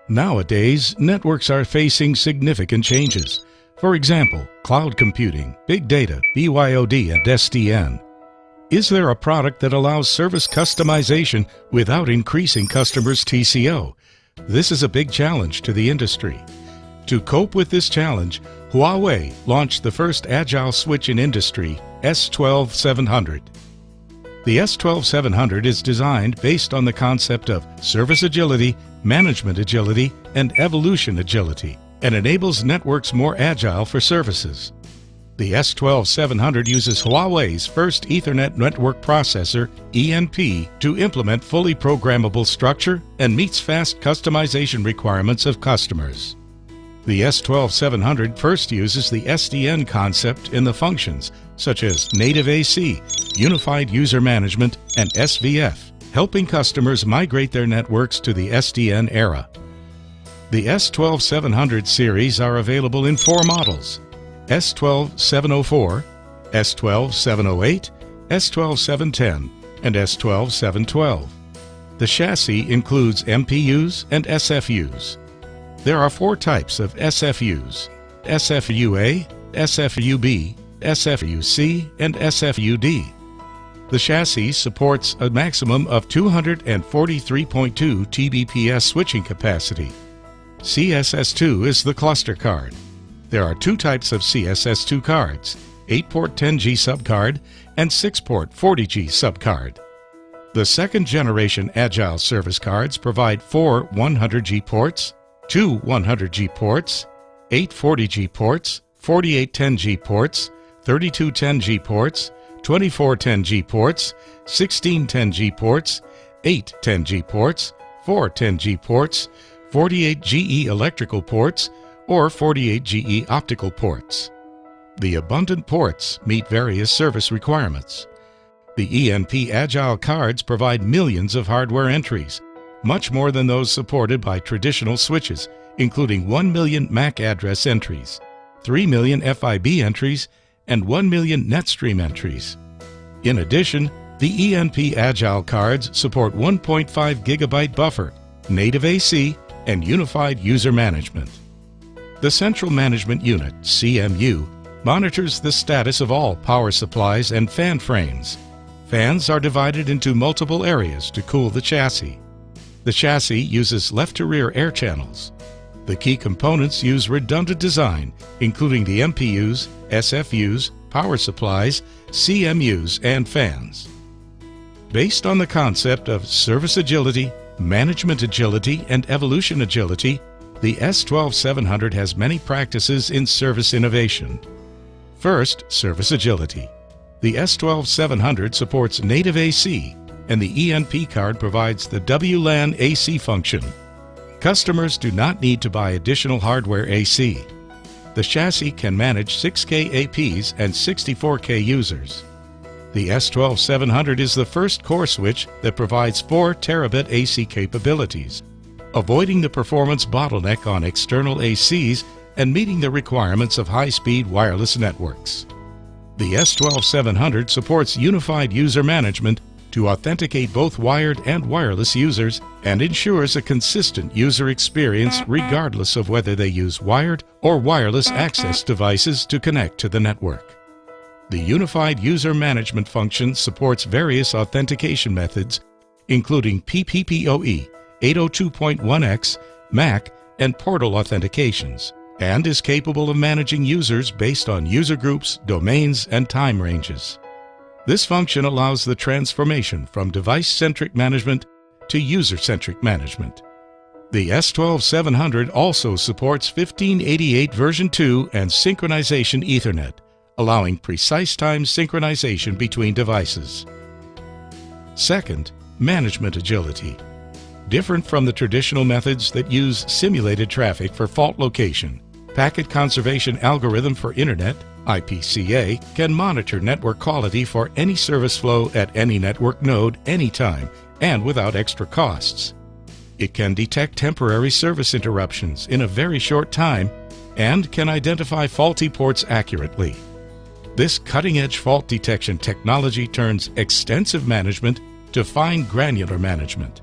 Nowadays, networks are facing significant changes. For example, cloud computing, big data, BYOD, and SDN. Is there a product that allows service customization without increasing customers' TCO? This is a big challenge to the industry. To cope with this challenge, Huawei launched the first Agile switch in industry, S12700. The S12700 is designed based on the concept of service agility, management agility, and evolution agility, and enables networks more agile for services. The S12700 uses Huawei's first Ethernet network processor, ENP, to implement fully programmable structure and meets fast customization requirements of customers. The S12700 first uses the SDN concept in the functions such as native AC, unified user management, and SVF, helping customers migrate their networks to the SDN era. The S12700 series are available in 4 models: S12704, S12708, S12710, and S12712. The chassis includes MPUs and SFUs. There are 4 types of SFUs: SFUA, SFUB, SFUC, and SFUD. The chassis supports a maximum of 243.2 Tbps switching capacity. CSS2 is the cluster card. There are 2 types of CSS2 cards: 8-port 10G subcard and 6-port 40G subcard. The second generation Agile service cards provide 4 100G ports, 2 100G ports, 8 40G ports, 48 10G ports, 32 10G ports, 24 10G ports, 16 10G ports, 8 10G ports, 4 10G ports, 48 GE electrical ports, or 48 GE optical ports. The abundant ports meet various service requirements. The ENP Agile cards provide millions of hardware entries, much more than those supported by traditional switches, including 1 million MAC address entries, 3 million FIB entries, and 1 million NetStream entries. In addition, the ENP Agile cards support 1.5 GB buffer, native AC, and unified user management. The Central Management Unit, CMU, monitors the status of all power supplies and fan frames. Fans are divided into multiple areas to cool the chassis. The chassis uses left-to-rear air channels. The key components use redundant design, including the MPUs, SFUs, power supplies, CMUs, and fans. Based on the concept of service agility, management agility, and evolution agility, the S12700 has many practices in service innovation. First, service agility. The S12700 supports native AC, and the ENP card provides the WLAN AC function. Customers do not need to buy additional hardware AC. The chassis can manage 6K APs and 64K users. The S12700 is the first core switch that provides 4 terabit AC capabilities, avoiding the performance bottleneck on external ACs and meeting the requirements of high-speed wireless networks. The S12700 supports unified user management to authenticate both wired and wireless users and ensures a consistent user experience regardless of whether they use wired or wireless access devices to connect to the network. The Unified User Management function supports various authentication methods, including PPPoE, 802.1x, MAC, and portal authentications, and is capable of managing users based on user groups, domains, and time ranges. This function allows the transformation from device-centric management to user-centric management. The S12700 also supports 1588 version 2 and synchronization Ethernet, allowing precise time synchronization between devices. Second, management agility. Different from the traditional methods that use simulated traffic for fault location, Packet Conservation Algorithm for Internet, IPCA, can monitor network quality for any service flow at any network node anytime and without extra costs. It can detect temporary service interruptions in a very short time and can identify faulty ports accurately. This cutting-edge fault detection technology turns extensive management to fine granular management.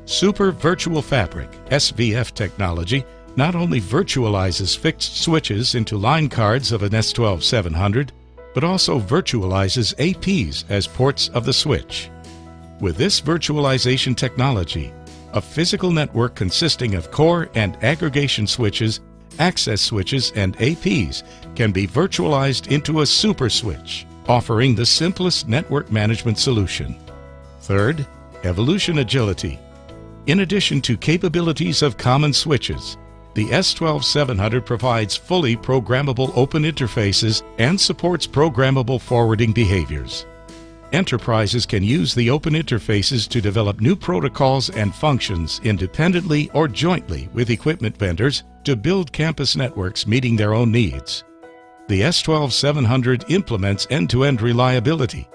Super Virtual Fabric (SVF) technology not only virtualizes fixed switches into line cards of an S12700, but also virtualizes APs as ports of the switch. With this virtualization technology, a physical network consisting of core and aggregation switches, access switches, and APs can be virtualized into a super switch, offering the simplest network management solution. Third, evolution agility. In addition to capabilities of common switches, the S12700 provides fully programmable open interfaces and supports programmable forwarding behaviors. Enterprises can use the open interfaces to develop new protocols and functions independently or jointly with equipment vendors to build campus networks meeting their own needs. The S12700 implements end-to-end reliability.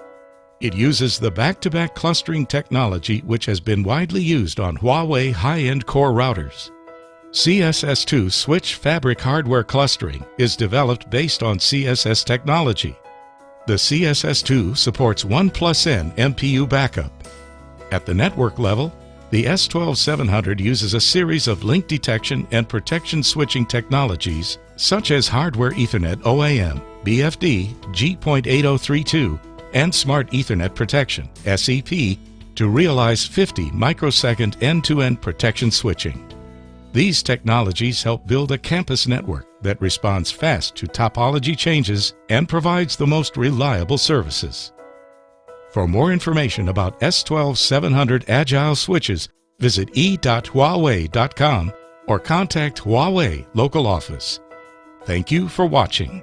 It uses the back-to-back clustering technology which has been widely used on Huawei high-end core routers. CSS2 switch fabric hardware clustering is developed based on CSS technology. The CSS2 supports 1+N MPU backup. At the network level, the S12700 uses a series of link detection and protection switching technologies such as hardware Ethernet OAM, BFD, G.8032, and Smart Ethernet Protection, SEP, to realize 50 microsecond end-to-end protection switching. These technologies help build a campus network that responds fast to topology changes and provides the most reliable services. For more information about S12700 Agile switches, visit e.huawei.com or contact Huawei local office. Thank you for watching.